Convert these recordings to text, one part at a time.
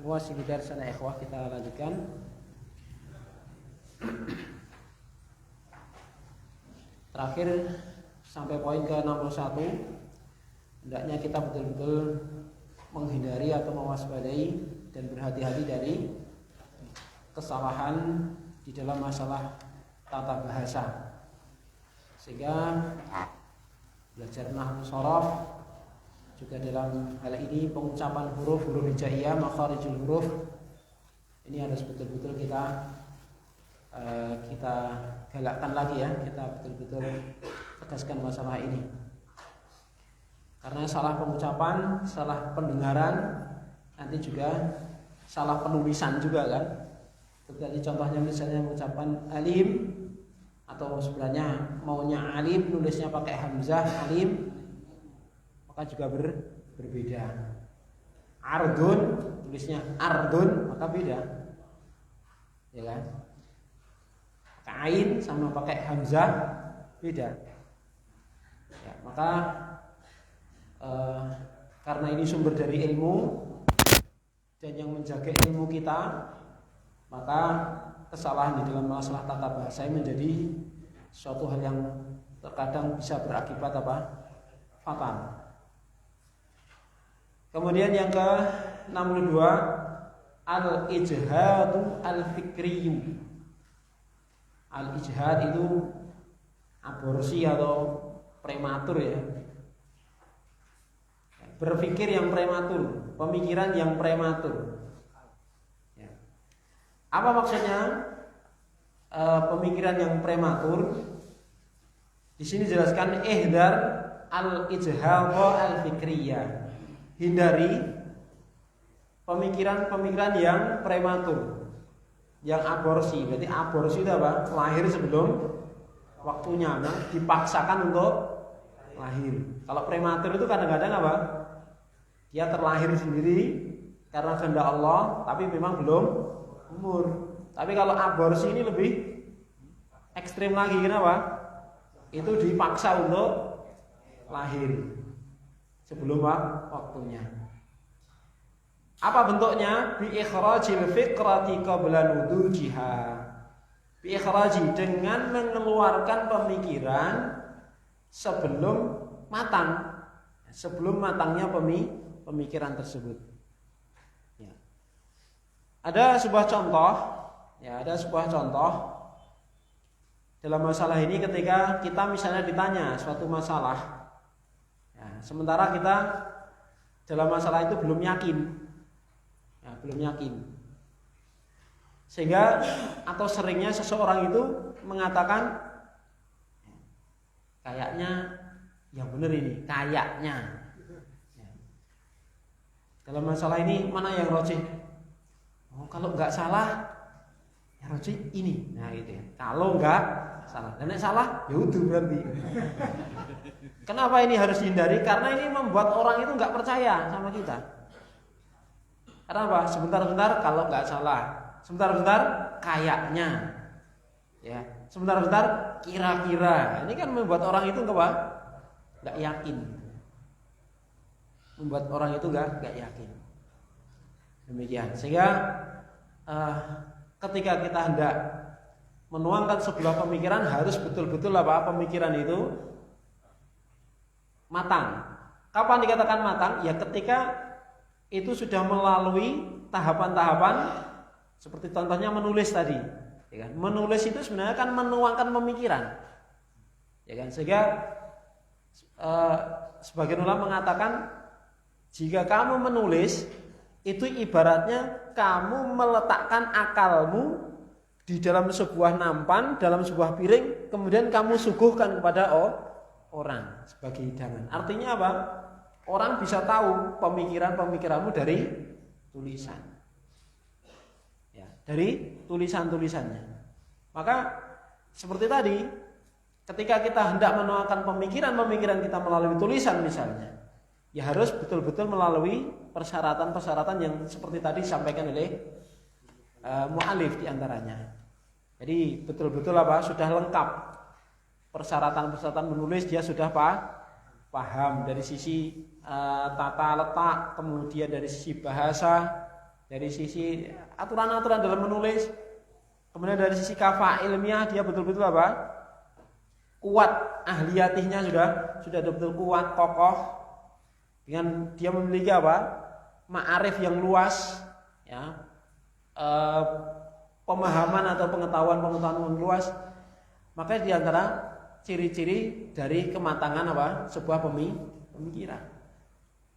Muasili darsana ikhwah, kita lanjutkan. Terakhir sampai poin ke-61. Hendaknya kita betul-betul menghindari atau mewaspadai dan berhati-hati dari kesalahan di dalam masalah tata bahasa. Sehingga belajar nahwu shorof juga dalam hal ini pengucapan huruf hijaiyah, makharijul huruf, ini harus betul-betul kita galakkan lagi ya, kita betul-betul tegaskan masalah ini. Karena salah pengucapan, salah pendengaran, nanti juga salah penulisan juga kan. Seperti contohnya misalnya mengucapkan alim, atau sebenarnya maunya alim, nulisnya pakai hamzah alim, maka juga berbeda. Ardun, tulisnya ardun, maka beda, ya kan? Pakai ain sama pakai hamzah beda. Ya, maka karena ini sumber dari ilmu dan yang menjaga ilmu kita, maka kesalahan di dalam masalah tata bahasa menjadi suatu hal yang terkadang bisa berakibat fatal. Kemudian yang ke-62, al-ijhadu al-fikriyu. Al-ijhad itu aborsi atau prematur ya. Berpikir yang prematur, pemikiran yang prematur. Apa maksudnya pemikiran yang prematur? Di sini jelaskan ihdar al-ijhadha al-fikriyah. Hindari pemikiran-pemikiran yang prematur, yang aborsi. Berarti aborsi itu apa? Lahir sebelum waktunya, dipaksakan untuk lahir. Kalau prematur itu kadang-kadang apa? Dia terlahir sendiri karena kehendak Allah, tapi memang belum umur. Tapi kalau aborsi ini lebih ekstrim lagi. Kenapa? Itu dipaksa untuk lahir sebelum waktunya. Apa bentuknya? Bi ikhrajil fikrati qabla nudujiha. Bi ikhraji, dengan mengeluarkan pemikiran sebelum matang, sebelum matangnya pemikiran tersebut. Ada sebuah contoh dalam masalah ini ketika kita misalnya ditanya suatu masalah, ya, sementara kita dalam masalah itu belum yakin, sehingga atau seringnya seseorang itu mengatakan kayaknya yang benar ini, kayaknya dalam masalah ini mana yang rojih? Kalau nggak salah, ya rojih ini. Nah gitu ya. Kalau nggak salah, dan salah, ya udah berarti. Kenapa ini harus dihindari? Karena ini membuat orang itu nggak percaya sama kita. Karena apa? Sebentar-bentar kalau nggak salah, sebentar-bentar kayaknya, ya, sebentar-bentar kira-kira. Ini kan membuat orang itu nggak yakin. Membuat orang itu nggak yakin. Demikian. Sehingga ketika kita hendak menuangkan sebuah pemikiran, harus betul-betul pemikiran itu matang. Kapan dikatakan matang? Ya ketika itu sudah melalui tahapan-tahapan, seperti contohnya menulis tadi, ya kan? Menulis itu sebenarnya kan menuangkan pemikiran, ya kan? Sehingga sebagian ulama mengatakan jika kamu menulis itu ibaratnya kamu meletakkan akalmu di dalam sebuah nampan, dalam sebuah piring, kemudian kamu suguhkan kepada orang sebagai hidangan. Artinya apa? Orang bisa tahu pemikiranmu dari tulisan, ya, dari tulisan-tulisannya. Maka seperti tadi, ketika kita hendak menuangkan pemikiran kita melalui tulisan misalnya, ya harus betul-betul melalui persyaratan-persyaratan yang seperti tadi disampaikan oleh mu'alif diantaranya. Jadi betul-betul sudah lengkap persyaratan-persyaratan menulis, dia sudah paham, dari sisi tata letak, kemudian dari sisi bahasa, dari sisi aturan-aturan dalam menulis, kemudian dari sisi kafah ilmiah dia betul-betul apa? Kuat, ahliyatihnya sudah betul kuat, kokoh, dengan dia memiliki apa? Ma'arif yang luas, ya, pemahaman atau pengetahuan yang luas. Maka di antara ciri-ciri dari kematangan apa? Sebuah pemikiran.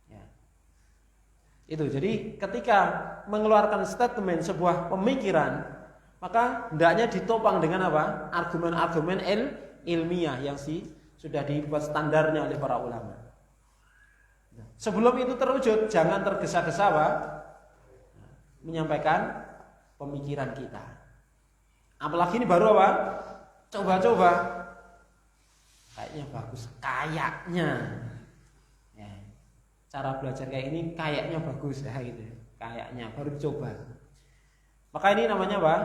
Ya. Itu. Jadi ketika mengeluarkan statement sebuah pemikiran, maka hendaknya ditopang dengan apa? Argumen-argumen ilmiah yang sudah dibuat standarnya oleh para ulama. Sebelum itu terwujud, jangan tergesa-gesa apa? Menyampaikan pemikiran kita. Apalagi ini baru apa? Coba-coba. Kayaknya bagus, kayaknya. Ya. Cara belajar kayak ini kayaknya bagus ya gitu. Kayaknya baru coba. Maka ini namanya apa?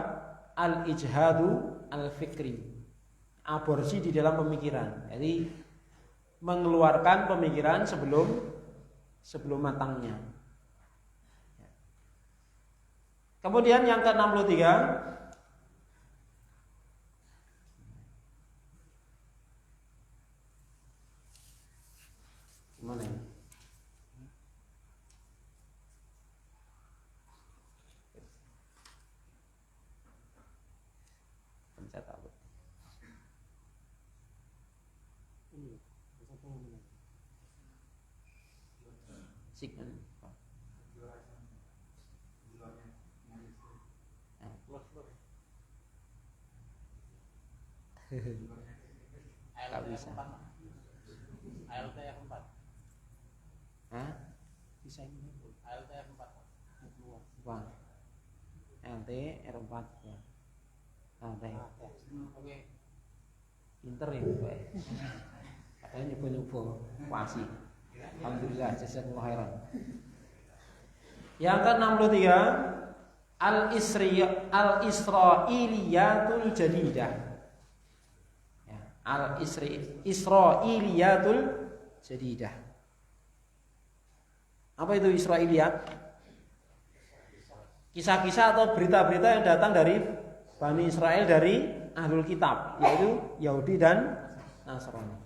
Al-ijhadu al-fikri. Aborsi di dalam pemikiran. Jadi mengeluarkan pemikiran sebelum matangnya. Kemudian yang ke-63, gimana ini? Pencet apa? Signan. Gak bisa. ALT F4. Hah? Bisa ini. ALT F4. Wah. LT R4 ya. LT. Oke. Pinter ya Pak. Katanya nyoba-nyoba pasti. Alhamdulillah jazakallahu khairan. Yang ke-63 al-Israiliyatul Jadidah. Ya, al-Israiliyatul Jadidah. Apa itu Israiliyat? Kisah-kisah atau berita-berita yang datang dari Bani Israel dari Ahlul Kitab, yaitu Yahudi dan Nasrani.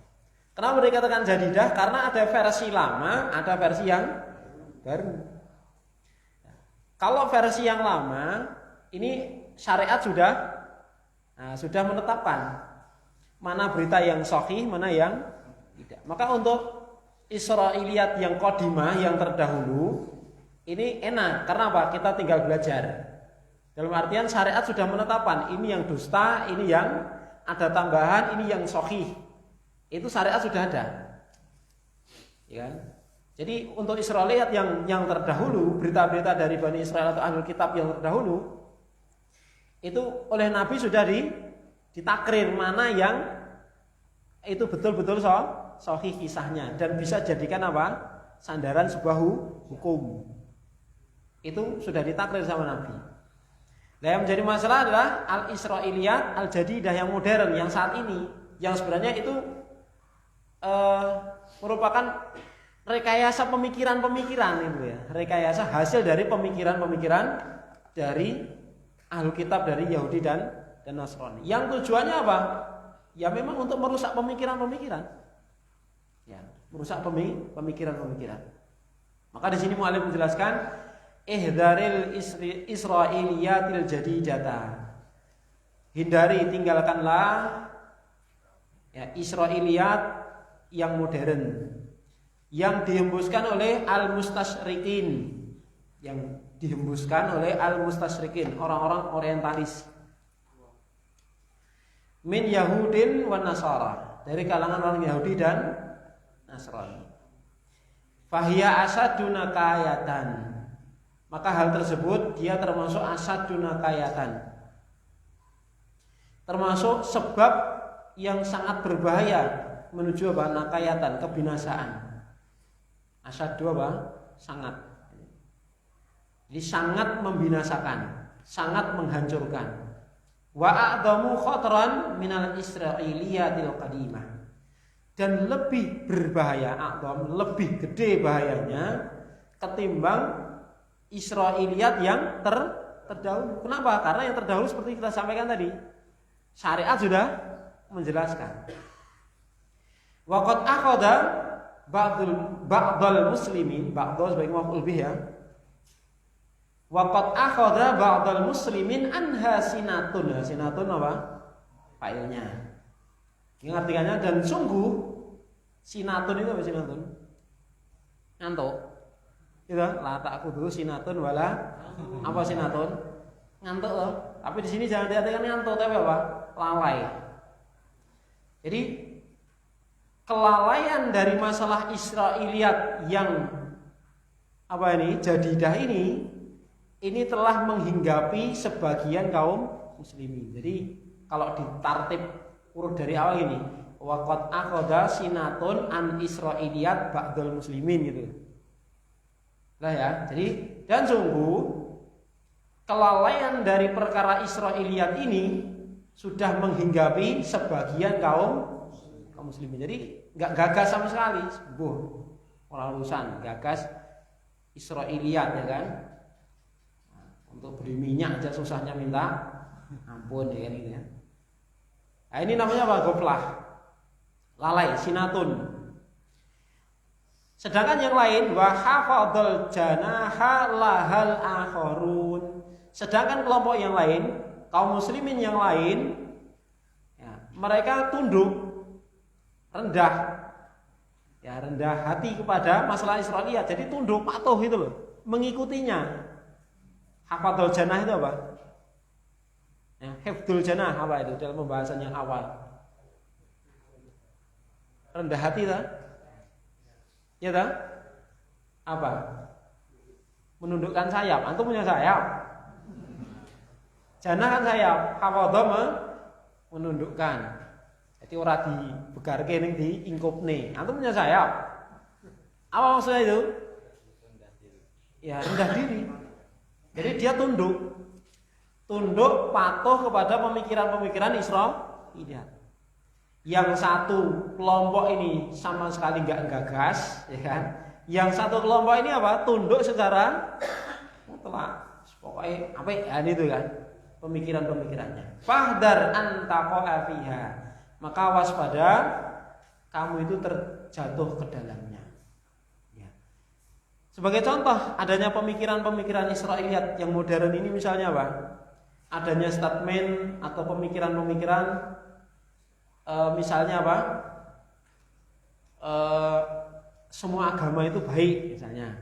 Kenapa dikatakan jadidah? Karena ada versi lama, ada versi yang baru. Kalau versi yang lama, ini syariat sudah menetapkan mana berita yang sahih, mana yang tidak. Maka untuk Israiliyat yang qadimah, yang terdahulu, ini enak. Karena apa? Kita tinggal belajar. Dalam artian syariat sudah menetapkan ini yang dusta, ini yang ada tambahan, ini yang sahih. Itu syariat sudah ada, ya kan? Jadi untuk Israiliyat yang terdahulu, berita-berita dari Bani Israel atau Ahlul Kitab yang terdahulu, itu oleh Nabi sudah ditakrir mana yang itu betul-betul sahih kisahnya dan bisa jadikan apa? Sandaran sebuah hukum. Itu sudah ditakrir sama Nabi. Nah, yang menjadi masalah adalah al-Israiliyat al-Jadidah yang modern, yang saat ini, yang sebenarnya itu merupakan rekayasa pemikiran-pemikiran itu ya, rekayasa hasil dari pemikiran-pemikiran dari Ahlul Kitab, dari Yahudi dan Nasrani. Yang tujuannya apa? Ya memang untuk merusak pemikiran-pemikiran. Ya, merusak pemikiran-pemikiran. Maka di sini mu'alif menjelaskan ihdaril Israiliyatil jadidata. Hindari, tinggalkanlah ya Israiliyat yang modern, yang dihembuskan oleh al-mustasyrikin, yang dihembuskan oleh al-mustasyrikin, orang-orang orientalis, min Yahudin wa Nasara, dari kalangan orang Yahudi dan Nasrani. Fahiya asaduna kayatan, maka hal tersebut dia termasuk asaduna kayatan, termasuk sebab yang sangat berbahaya menuju apa? Nakayatan, kebinasaan. Asyadu apa? Sangat. Jadi sangat membinasakan, sangat menghancurkan. Wa a'dhamu khatran minal Israiliyatil qadimah. dan lebih berbahaya, lebih gede bahayanya ketimbang Israiliyat yang terdahulu. Kenapa? Karena yang terdahulu seperti kita sampaikan tadi, syariat sudah menjelaskan. Waqad akhadha ba'dul muslimin, ba'dul sebagai maf'ul bih ya. Waqad akhadha ba'dul muslimin anha sinatun. Sinatun apa? Failnya. Ini artinya dan sungguh sinatun itu apa sinatun? Ngantuk. Gitu. La ta'khudhu sinatun wala apa sinatun? Ngantuk loh. Tapi di sini jangan diartikan ngantuk tapi apa? Lalai. Jadi kelalaian dari masalah Israiliyat yang apa ini? Jadidah ini telah menghinggapi sebagian kaum muslimin. Jadi kalau ditartib urut dari awal ini, waqad akhadha sinatun an Israiliyat ba'dul muslimin gitu. Lah ya. Jadi dan sungguh kelalaian dari perkara Israiliyat ini sudah menghinggapi sebagian kaum muslimin. Jadi nggak gagas sama sekali, orang urusan gagas Israiliyat ya kan. Untuk beli minyak aja susahnya minta ampun ya kan gitu ya. Nah, ini namanya apa? Goflah, lalai, sinatun. Sedangkan yang lain wa hafadzal janaha lahal akharun. Sedangkan kelompok yang lain, kaum muslimin yang lain, ya, mereka tunduk, rendah, ya rendah hati kepada masalah Israiliyat. Jadi tunduk, patuh itu loh, mengikutinya. Hafadzul janah itu apa? Ya, hifdzul janah apa itu dalam pembahasan yang awal? Rendah hati tak? Ya tak? Apa? Menundukkan sayap. Antum punya sayap? Janah kan sayap, hafadzul menundukkan. Jadi ora dibegarke ning diingkupne. Antum punya sayap. Apa maksudnya itu? Ya rendah diri. Jadi dia tunduk patuh kepada pemikiran-pemikiran Israiliyat. Yang satu kelompok ini sama sekali nggak gagas, ya kan? Yang satu kelompok ini apa? Tunduk secara mutlak. Pokoknya apa ya itu kan? Pemikiran-pemikirannya. Fahdar antaqa'a fiha. Maka waspada kamu itu terjatuh ke dalamnya. Sebagai contoh adanya pemikiran-pemikiran Israiliyat yang modern ini misalnya apa? Adanya statement atau pemikiran-pemikiran misalnya apa? Semua agama itu baik misalnya.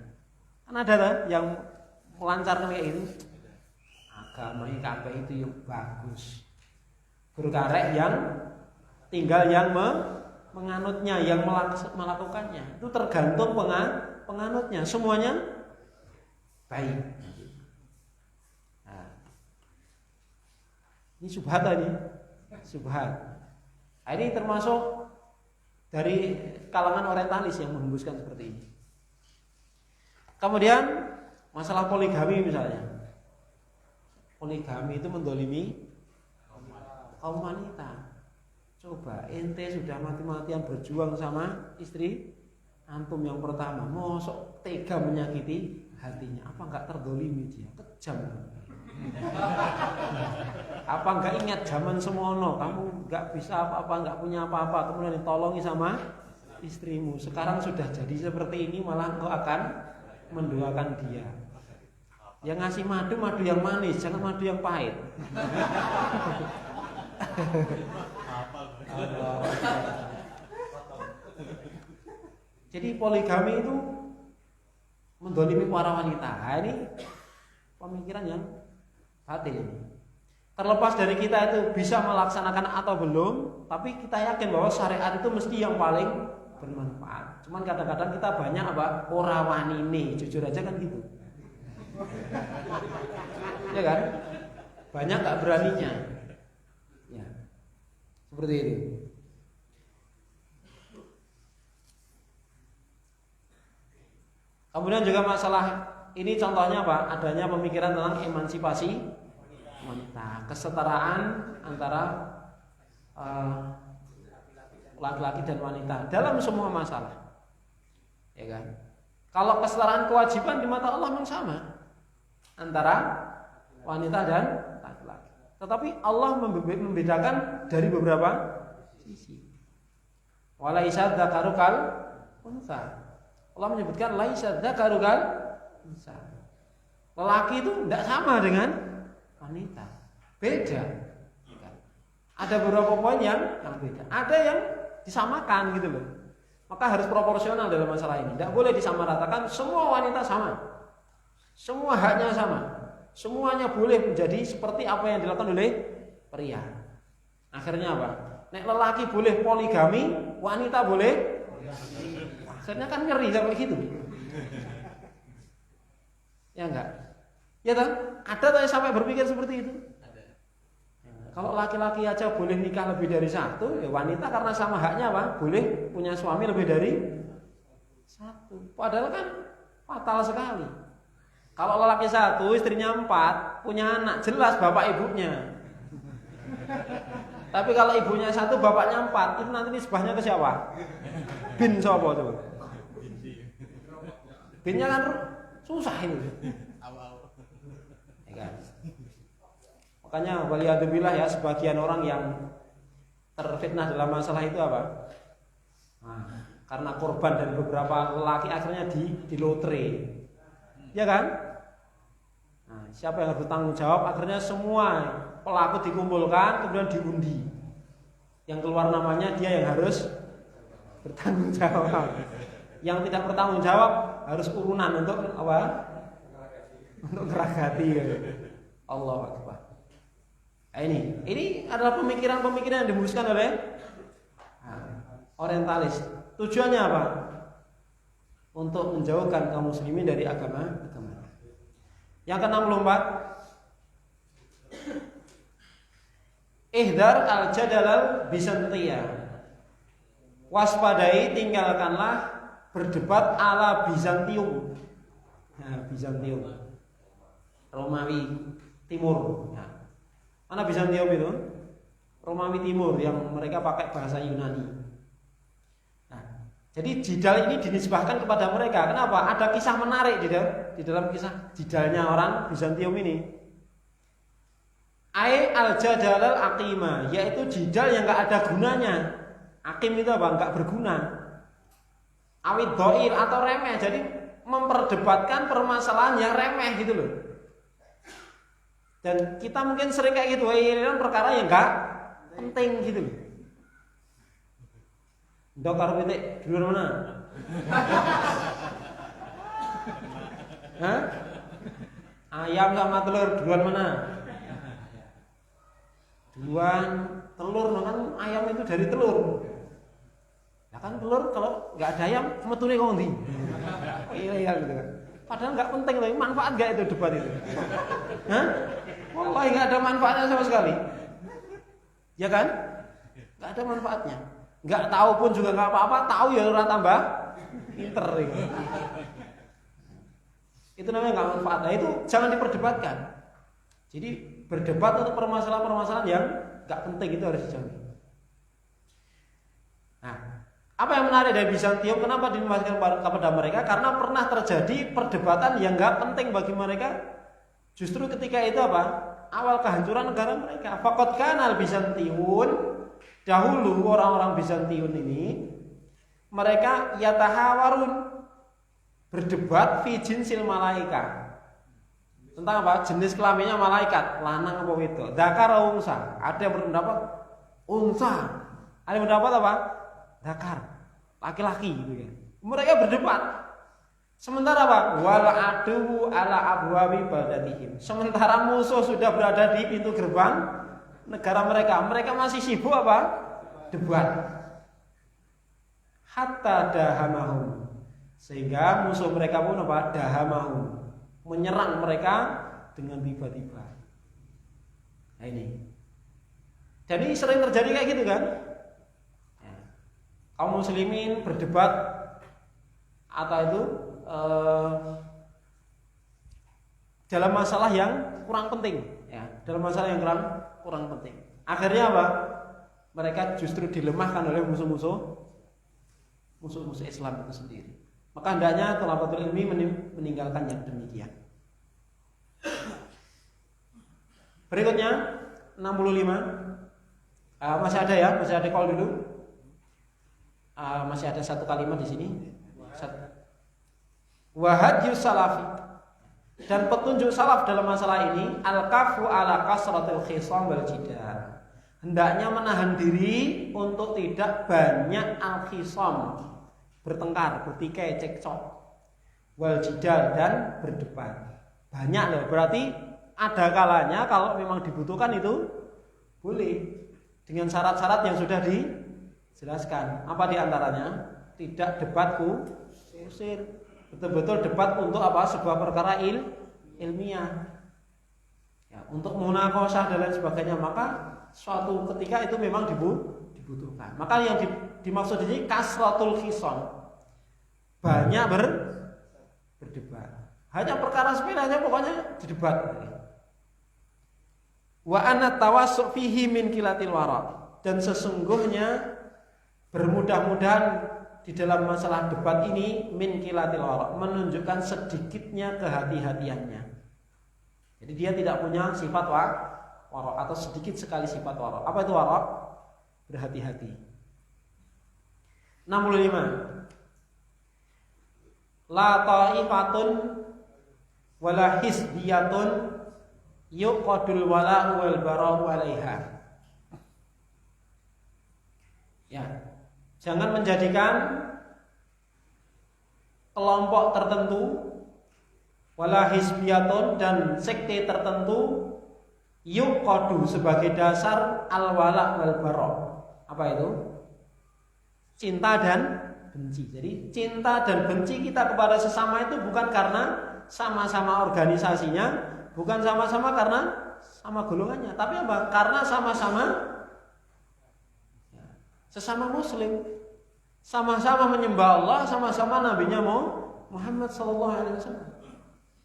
Kan ada yang melancarkan kayak itu. Agama yang kabeh itu yang bagus. Guru karek yang tinggal yang menganutnya, yang melakukannya. Itu tergantung penganutnya, semuanya baik. Nah, ini subhat ini, subhat. Nah, ini termasuk dari kalangan orientalis yang menghembuskan seperti ini. Kemudian masalah poligami misalnya, poligami itu mendolimi kaum wanita. Coba ente sudah mati-matian berjuang sama istri antum yang pertama, mosok tega menyakiti hatinya. Apa enggak terdolimi dia? Kejam. Apa enggak ingat zaman semono kamu enggak bisa apa-apa, enggak punya apa-apa, kemudian ditolongi sama istrimu. Sekarang sudah jadi seperti ini, malah engkau akan mendoakan dia. Yang ngasih madu yang manis, jangan madu yang pahit. Jadi poligami itu mendolimi para wanita. Nah, ini pemikiran yang batil. Terlepas dari kita itu bisa melaksanakan atau belum, tapi kita yakin bahwa syariat itu mesti yang paling bermanfaat. Cuman kadang-kadang kita banyak apa? Ora wanine, jujur aja kan gitu. Ya kan? Banyak gak beraninya. Ya. Seperti itu. Kemudian juga masalah ini contohnya apa? Adanya pemikiran tentang emansipasi wanita, kesetaraan antara laki-laki dan wanita dalam semua masalah. Ya kan? Kalau kesetaraan kewajiban di mata Allah memang sama antara wanita dan laki-laki. Tetapi Allah membedakan dari beberapa sisi. Walaisa dzakaru kal unsa. Allah menyebutkan laisa dzakaru kal unsa. Lelaki itu tidak sama dengan wanita. Beda. Ada beberapa poin yang beda. Ada yang disamakan gitu loh. Maka harus proporsional dalam masalah ini. Tidak boleh disamaratakan semua wanita sama. Semua haknya sama. Semuanya boleh menjadi seperti apa yang dilakukan oleh pria. Akhirnya apa? Nek lelaki boleh poligami, wanita boleh. Akhirnya kan ngeri sampai gitu. Ya enggak? Ya kan? Ada yang sampai berpikir seperti itu. Kalau laki-laki aja boleh nikah lebih dari satu, ya wanita karena sama haknya apa? Boleh punya suami lebih dari satu. Padahal kan fatal sekali. Kalau lelaki satu, istrinya 4, punya anak, jelas bapak ibunya. Tapi kalau ibunya satu, bapaknya 4, itu nanti nisbahnya ke siapa? Bin siapa tuh? Binnya kan susah ini. Ya kan? Makanya waliyadzubillah ya, sebagian orang yang terfitnah dalam masalah itu apa? Nah, karena korban dari beberapa lelaki akhirnya di lotre. Ya kan? Nah, siapa yang harus bertanggung jawab? Akhirnya semua pelaku dikumpulkan kemudian diundi. Yang keluar namanya dia yang harus bertanggung jawab. Yang tidak bertanggung jawab harus urunan untuk apa? Untuk geragati. Allahu Akbar. Nah, ini adalah pemikiran-pemikiran yang dihembuskan oleh orientalis. Tujuannya apa? Untuk menjauhkan kaum muslimin dari agama. Yang ke-64, ihdar al-jadalal Bizantiyah. Waspadai, tinggalkanlah berdebat ala Bizantium. Nah, Bizantium, Romawi Timur. Nah, mana Bizantium itu? Romawi Timur yang mereka pakai bahasa Yunani. Nah, jadi jidal ini dinisbahkan kepada mereka. Kenapa? Ada kisah menarik di dalam kisah jidalnya orang Bizantium ini. Ai al-jadalal aqima, yaitu jidal yang enggak ada gunanya. Aqim itu apa? Enggak berguna. Awid dhair atau remeh. Jadi memperdebatkan permasalahan yang remeh gitu loh. Dan kita mungkin sering kayak gitu, ini kan perkara yang enggak penting gitu loh. Ndok karo pitik duluan mana? Hah? Ayam sama telur duluan mana? Duluan telur, kan ayam itu dari telur. Nah kan telur kalau nggak ada ayam metune kok ndi? Iya gitu kan. Padahal nggak penting loh, manfaat nggak itu debat itu? Hah? Wallahi nggak ada manfaatnya sama sekali. Ya kan? Nggak ada manfaatnya. Nggak tahu pun juga nggak apa-apa, tahu ya orang tambah pinter gitu. Itu namanya nggak manfaat. Nah itu jangan diperdebatkan. Jadi berdebat untuk permasalahan-permasalahan yang nggak penting itu harus dijauhi. Nah, apa yang menarik dari Bizantium? Kenapa dimasukkan kepada mereka? Karena pernah terjadi perdebatan yang nggak penting bagi mereka. Justru ketika itu apa? Awal kehancuran negara mereka. Faqad kanal Bizantiun, dahulu orang-orang Bizantiun ini mereka yatahawarun, berdebat fi jinsil malaika. Tentang apa? Jenis kelaminnya malaikat, lanang apa wedok. Dzakar atau unsa? Ada yang berpendapat unsa. Ada yang berpendapat apa? Dzakar, laki-laki gitu kan. Mereka berdebat. Sementara apa? Wal adu ala abwabi badatihim. Sementara musuh sudah berada di pintu gerbang negara mereka. Mereka masih sibuk apa? Debat. Hatta dahamahum. Sehingga musuh mereka pun apa? Dahamahum, menyerang mereka dengan tiba-tiba. Nah ini. Jadi sering terjadi kayak gitu kan? Ya. Kaum muslimin berdebat atau itu dalam masalah yang kurang penting, ya, dalam masalah yang kurang penting. Akhirnya apa? mereka justru dilemahkan oleh musuh-musuh Islam itu sendiri. Maka hendaknya thalabatul ilmi meninggalkan yang demikian. Berikutnya 65. Masih ada ya, masih ada call dulu. Masih ada satu kalimat di sini. Wahadiyus salafi, dan petunjuk salaf dalam masalah ini al-kafu ala kasratil khisam wal jidal. Hendaknya menahan diri untuk tidak banyak al-khisam, bertengkar, bertikai, cekcok, wal jidal, dan berdebat. Banyak loh, berarti ada kalanya kalau memang dibutuhkan itu boleh dengan syarat-syarat yang sudah dijelaskan. Apa diantaranya? Tidak debat kusir. Betul-betul debat untuk apa? Sebuah perkara ilmiah. Ya, untuk munaqashah dan lain sebagainya, maka suatu ketika itu memang dibutuhkan. Maka yang dimaksud ini kasratul khisam. Banyak berdebat. Hanya perkara sepele aja pokoknya didebat. Wa anna tawassu fihi min kilatil wara. Dan sesungguhnya bermudah-mudahan di dalam masalah debat ini min kilatil wara, menunjukkan sedikitnya kehati-hatiannya. Jadi dia tidak punya sifat wara atau sedikit sekali sifat wara. Apa itu wara? Berhati-hati. 65. La ta'ifatun wala hisbiyatun yuqadul wala'u wal bara'u 'alaiha. Ya. Jangan menjadikan kelompok tertentu wala hizbiyatun dan sekte tertentu yuqadu sebagai dasar al-wala wal bara. Apa itu? Cinta dan benci. Jadi cinta dan benci kita kepada sesama itu bukan karena sama-sama organisasinya, bukan sama-sama karena sama golongannya, tapi apa? Karena sama-sama sesama muslim, sama-sama menyembah Allah, sama-sama nabinya Muhammad SAW.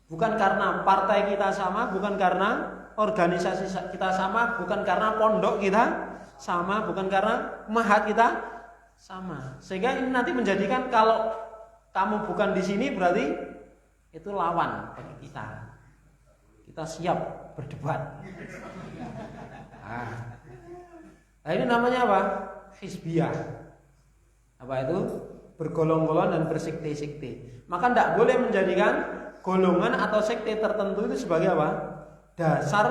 Bukan karena partai kita sama, bukan karena organisasi kita sama, bukan karena pondok kita sama, bukan karena mahat kita sama. Sehingga ini nanti menjadikan kalau kamu bukan di sini berarti itu lawan bagi kita. Kita siap berdebat. Nah ini namanya apa? Hizbiyah. Apa itu? Bergolong-golong dan bersekte-sekte. Maka tidak boleh menjadikan golongan atau sekte tertentu itu sebagai apa? Dasar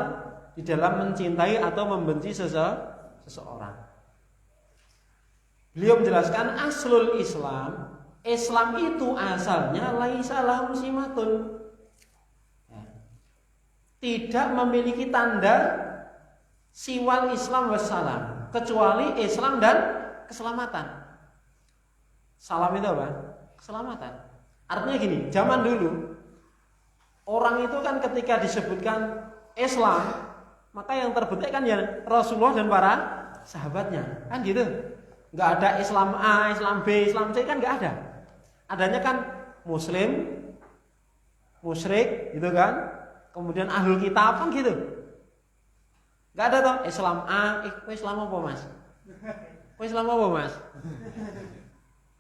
di dalam mencintai atau membenci seseorang. Beliau menjelaskan aslul Islam, Islam itu asalnya laisa lahu simatun. Tidak memiliki tanda siwal Islam wassalam, kecuali Islam dan keselamatan. Salam itu apa? Keselamatan. Artinya gini, zaman dulu orang itu kan ketika disebutkan Islam, maka yang terbetik kan ya Rasulullah dan para sahabatnya, kan gitu. Nggak ada Islam A, Islam B, Islam C, kan nggak ada. Adanya kan Muslim, musyrik, gitu kan. Kemudian ahlul kitab, kan gitu. Nggak ada toh Islam A, Islam apa mas? Islam apa mas?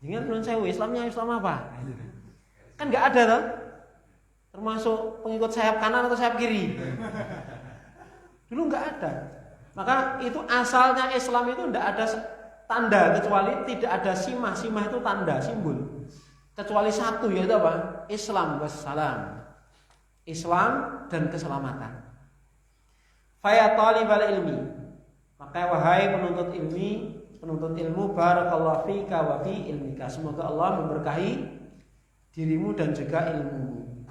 Jangan belum saya Islamnya Islam apa? Kan nggak ada toh. Termasuk pengikut sayap kanan atau sayap kiri. Dulu nggak ada. Maka itu asalnya Islam itu tidak ada tanda, kecuali tidak ada simah. Simah itu tanda, simbol. Kecuali satu, yaitu apa? Islam wassalam. Islam dan keselamatan. Fa talibal ilmi, maka wahai penuntut ilmu, barakallahu fika wa fi ilmika. Semoga Allah memberkahi dirimu dan juga ilmumu.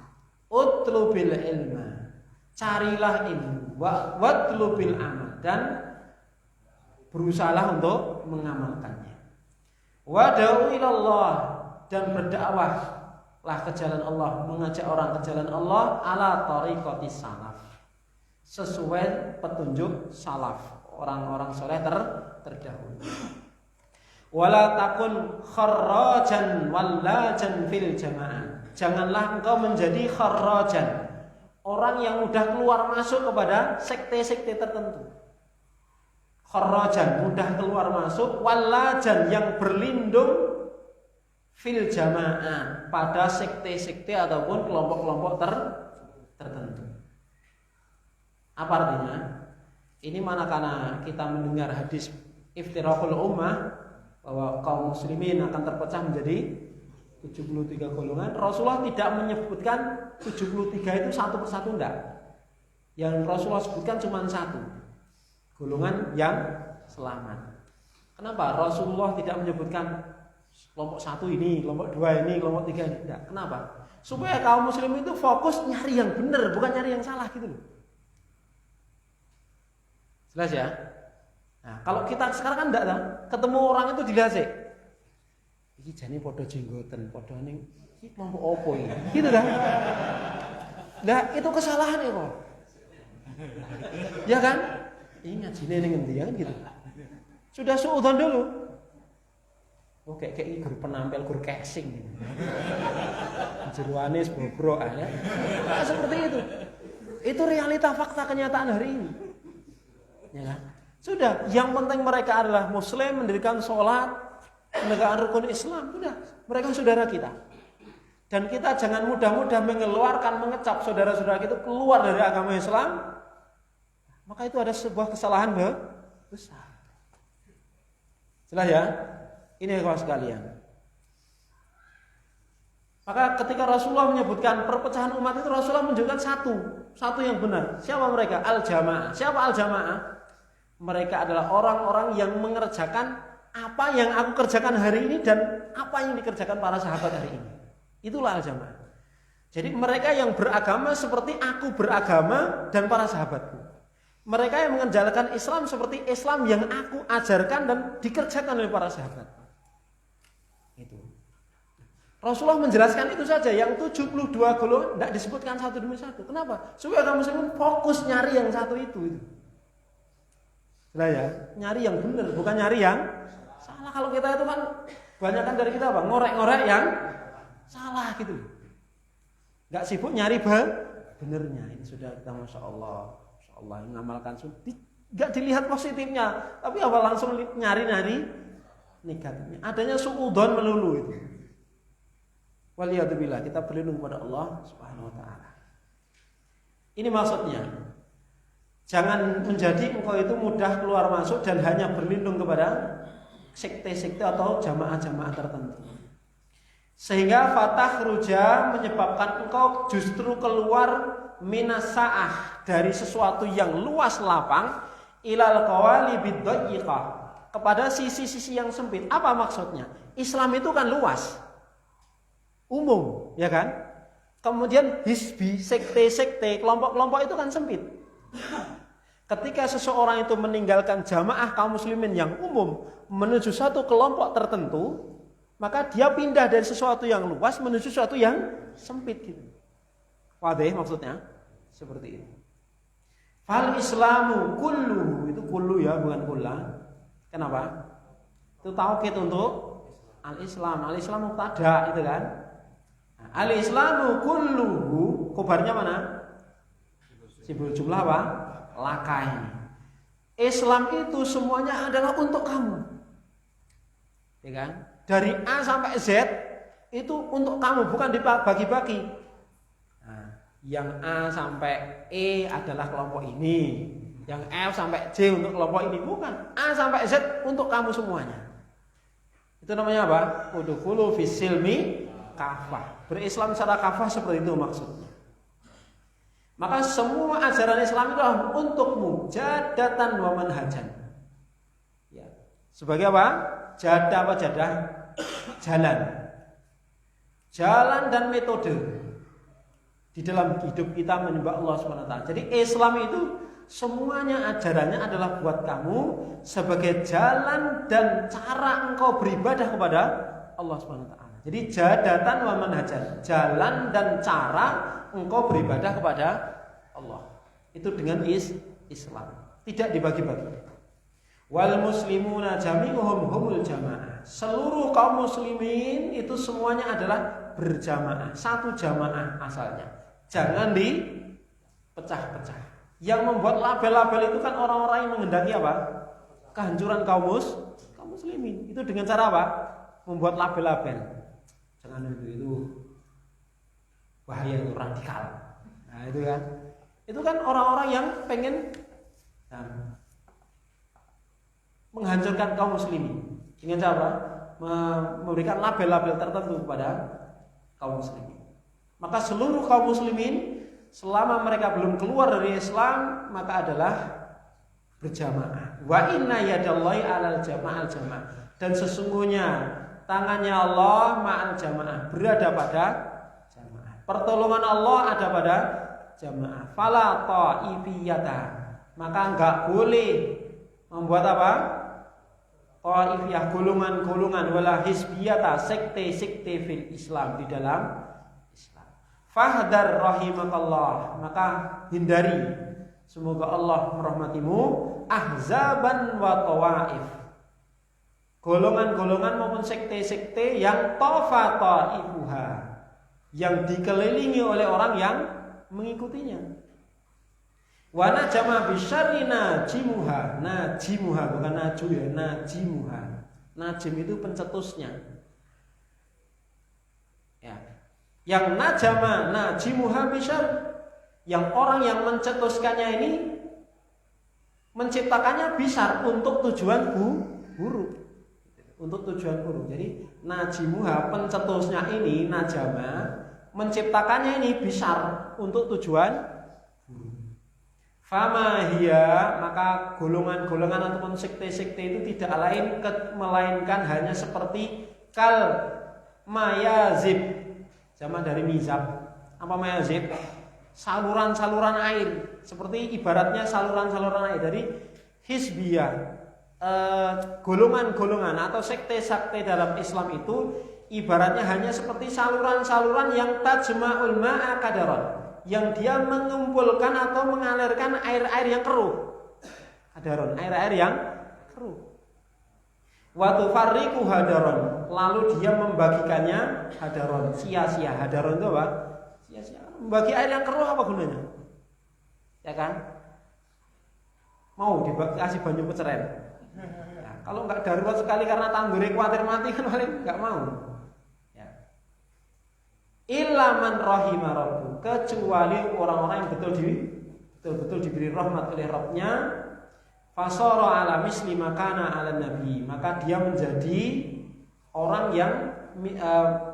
Utlubil ilma, carilah ilmu, watlubil amal, dan berusahalah untuk mengamalkannya. Wad'u ilallah, dan berdakwahlah ke jalan Allah, mengajak orang ke jalan Allah ala tariqatis salaf, sesuai petunjuk salaf, orang-orang soleh terdahulu. Wala takun kharrajan wallajan fil jamaah, janganlah engkau menjadi kharrajan, orang yang mudah keluar masuk kepada sekte-sekte tertentu. kharajan mudah keluar masuk, walajan yang berlindung fil jamaah pada sekte-sekte ataupun kelompok-kelompok tertentu. Apa artinya? Ini manakala kita mendengar hadis iftiraqul ummah bahwa kaum muslimin akan terpecah menjadi 73 golongan, Rasulullah tidak menyebutkan 73 itu satu persatu enggak. Yang Rasulullah sebutkan cuma satu, golongan yang selamat. Kenapa Rasulullah tidak menyebutkan kelompok satu ini, kelompok dua ini, kelompok tiga ini? Enggak. Kenapa? Supaya kaum muslim itu fokus nyari yang benar, bukan nyari yang salah gitu loh. Jelas ya? Nah, kalau kita sekarang kan enggak kan? Ketemu orang itu dilihat sih. Iki jane padha jenggoten, padha ning iki kelompok opo iki? Gitu kan? Nah, itu kesalahan ya kok. Ya kan? Ini ngajine ning endi ya kan gitu. Sudah suudzon dulu. Oh kayak guru penampil, guru casing gitu. Jeruane bobrok ya. Nah, seperti itu. Itu realita fakta kenyataan hari ini. Ya kan? Sudah, yang penting mereka adalah muslim, mendirikan sholat, menegakkan rukun Islam, sudah, mereka saudara kita. Dan kita jangan mudah-mudah mengeluarkan, mengecap saudara-saudara kita keluar dari agama Islam. Maka itu ada sebuah kesalahan besar. Jelas ya? Ini kawan sekalian. Maka ketika Rasulullah menyebutkan perpecahan umat itu, Rasulullah menunjukkan satu yang benar. Siapa mereka? Al-Jamaah. Siapa Al-Jamaah? Mereka adalah orang-orang yang mengerjakan apa yang aku kerjakan hari ini dan apa yang dikerjakan para sahabat hari ini. Itulah al-jamaah. Jadi mereka yang beragama seperti aku beragama dan para sahabatku. Mereka yang mengerjakan Islam seperti Islam yang aku ajarkan dan dikerjakan oleh para sahabat. Itu. Rasulullah menjelaskan itu saja. Yang 72 golongan tidak disebutkan satu demi satu. Kenapa? Supaya kaum muslimin fokus nyari yang satu itu. Nah ya, nyari yang benar, bukan nyari yang salah. Kalau kita itu kan kebanyakan dari kita apa? Ngorek-ngorek yang salah gitu. Gak sibuk nyari benernya. Ini sudah kita Masya Allah mengamalkan sunnah. Gak dilihat positifnya, tapi apa langsung nyari-nyari negatifnya. Adanya suudzon melulu itu. Waliyadzubillah, kita berlindung kepada Allah Subhanahu wa taala. Ini maksudnya. Jangan menjadi engkau itu mudah keluar masuk dan hanya berlindung kepada sekte-sekte atau jamaah-jamaah tertentu. Sehingga fatah ruja menyebabkan engkau justru keluar minasaah dari sesuatu yang luas lapang ilal qawali biddayiqah kepada sisi-sisi yang sempit. Apa maksudnya? Islam itu kan luas, umum, ya kan? Kemudian hizbi, sekte-sekte, kelompok-kelompok itu kan sempit. Ketika seseorang itu meninggalkan jamaah kaum muslimin yang umum menuju satu kelompok tertentu, maka dia pindah dari sesuatu yang luas menuju sesuatu yang sempit gitu. Wadih maksudnya seperti itu. Fal Islamu kullu, itu kullu ya, bukan kulla. Kenapa? Itu taukid untuk al-Islam. Al-Islam mubtada itu kan. Nah, al-Islamu kulluhu, khobarnya mana? Sibul jumlah apa? Lakai. Islam itu semuanya adalah untuk kamu. Ya kan? Dari A sampai Z itu untuk kamu, bukan dibagi-bagi. Nah, yang A sampai E adalah kelompok ini, yang F sampai J untuk kelompok ini, bukan. A sampai Z untuk kamu semuanya. Itu namanya apa? Udkhulu fis-silmi kafah. Berislam secara kafah seperti itu maksudnya. Maka semua ajaran Islam itu adalah untukmu, jadatan wa manhajan. Ya. Sebagai apa? Jadah apa jadah? Jalan. Jalan dan metode di dalam hidup kita menyembah Allah SWT. Jadi Islam itu semuanya ajarannya adalah buat kamu sebagai jalan dan cara engkau beribadah kepada Allah SWT. Jadi jadatan wa manhajan, jalan dan cara engkau beribadah kepada Allah. Itu dengan Islam, tidak dibagi-bagi. Wal muslimuna jami'uhum humul jamaah. Seluruh kaum muslimin itu semuanya adalah berjamaah, satu jamaah asalnya. Jangan dipecah-pecah. Yang membuat label-label itu kan orang-orang yang menghendaki apa? kehancuran kaum muslimin. Itu dengan cara apa? Membuat label-label. Jangan itu bahaya, itu radikal. Nah, itu kan. Itu kan orang-orang yang pengen menghancurkan kaum muslimin. Dengan cara memberikan label-label tertentu kepada kaum muslimin. Maka seluruh kaum muslimin selama mereka belum keluar dari Islam, maka adalah berjamaah. Wa inna yadallahi 'alal jama'al jamaah. Dan sesungguhnya tangannya Allah ma'al jamaah, berada pada jamaah. Pertolongan Allah ada pada jamaah. Fala ta'ifiyata. Maka enggak boleh membuat apa? Ta'ifiyah, golongan-golongan, wala hisbiyata, sekte-sekte fil Islam, di dalam Islam. Fahdar rahimakallah, maka hindari, semoga Allah merahmatimu, ahzaban wa tawaif, golongan-golongan maupun sekte-sekte yang tofa ta'ifuha, yang dikelilingi oleh orang yang mengikutinya. Wa najama bisyarri najimuha, najimuha bukan naju ya, najimuha. Najim itu pencetusnya. Ya. Yang najama najimuha bisyarr, yang orang yang mencetuskannya ini menciptakannya bisar untuk tujuan buruk. Untuk tujuan buruk. Jadi najimuha, pencetusnya ini najama, menciptakannya ini bisar untuk tujuan buruk. Fama hiya, maka golongan-golongan ataupun sekte-sekte itu tidak lain melainkan hanya seperti kal mayazib, zaman dari mizab. Apa mayazib? Saluran-saluran air, seperti ibaratnya saluran-saluran air dari hizbiyah. Golongan-golongan atau sekte-sekte dalam Islam itu ibaratnya hanya seperti saluran-saluran yang tajma'ul ma'a kadaron, yang dia mengumpulkan atau mengalirkan air-air yang keruh. Hadaron, air-air yang keruh. Wa tufarriqu hadaron, lalu dia membagikannya hadaron, sia-sia. Hadaron itu apa? Sia-sia. Membagi air yang keruh apa gunanya? Ya kan? Mau dikasih banyu peceren. Nah, kalau enggak darurat sekali karena tanggulnya khawatir mati kan paling enggak mau. Illa man rahima rabbu, kecuali orang-orang yang betul-betul diberi rahmat oleh Rabbnya. Fasara ala misli makana ala nabi, maka dia menjadi orang yang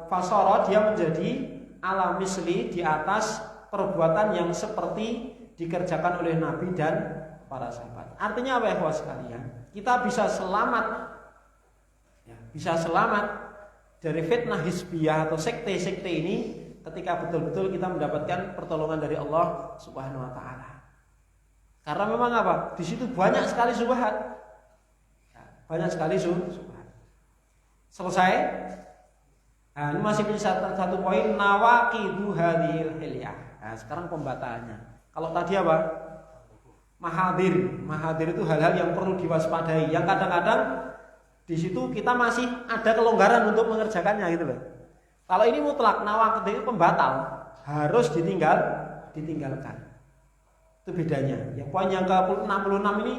fasara, dia menjadi ala misli, di atas perbuatan yang seperti dikerjakan oleh Nabi dan para sahabat. Artinya apa ya kawan sekalian? Kita bisa selamat dari fitnah hizbiyah atau sekte-sekte ini ketika betul-betul kita mendapatkan pertolongan dari Allah Subhanahu wa taala. Karena memang apa? Di situ banyak sekali syubhat. Banyak sekali syubhat. Selesai? Nah, ini masih punya satu poin, nawaqidu hadhil hilyah. Nah, sekarang pembataannya. Kalau tadi apa? Mahadir itu hal-hal yang perlu diwaspadai, yang kadang-kadang di situ kita masih ada kelonggaran untuk mengerjakannya gitu loh. Kalau ini mutlak, nawaqid itu pembatal, harus ditinggalkan. Itu bedanya. Yang poin yang ke-66 ini